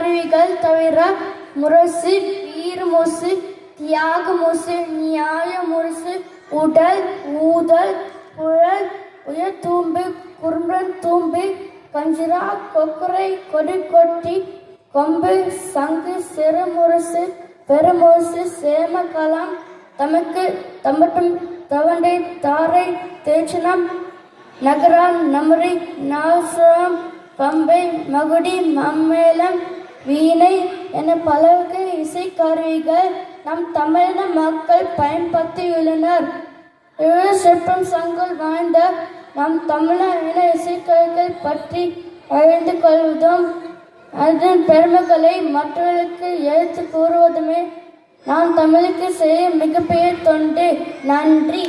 கருவிகள் தவிர முரசு, வீரமுரசு, தியாக முரசு, நியாய முரசு, உடல், ஊதல், புழல், உயர்தூம்பு, குறும்பன் தூம்பு, கஞ்சிரா, கொக்கரை, கொடி, கொம்பு, சங்கு, சிறுமுரசு, பெருமுரசு, சேமகலம், தமக்கு, தம்பட்டம், தவண்டை, தாரை, தேச்சனம், நகரான், நமரி, நாசம், பம்பை, மகுடி, மம்மேளம், வீணை என பல வகை இசைக்கருவிகள் நம் தமிழின மக்கள் பயன்படுத்தியுள்ளனர். சிற்பம் சங்கல் வாய்ந்த நம் தமிழின இசைக்கருவிகள் பற்றி அறிந்து கொள்வதும் அதன் பெருமைகளை மற்றவர்களுக்கு எடுத்து கூறுவதுமே நாம் தமிழுக்கு செய்ய மிகப்பெரிய தொண்டு. நன்றி.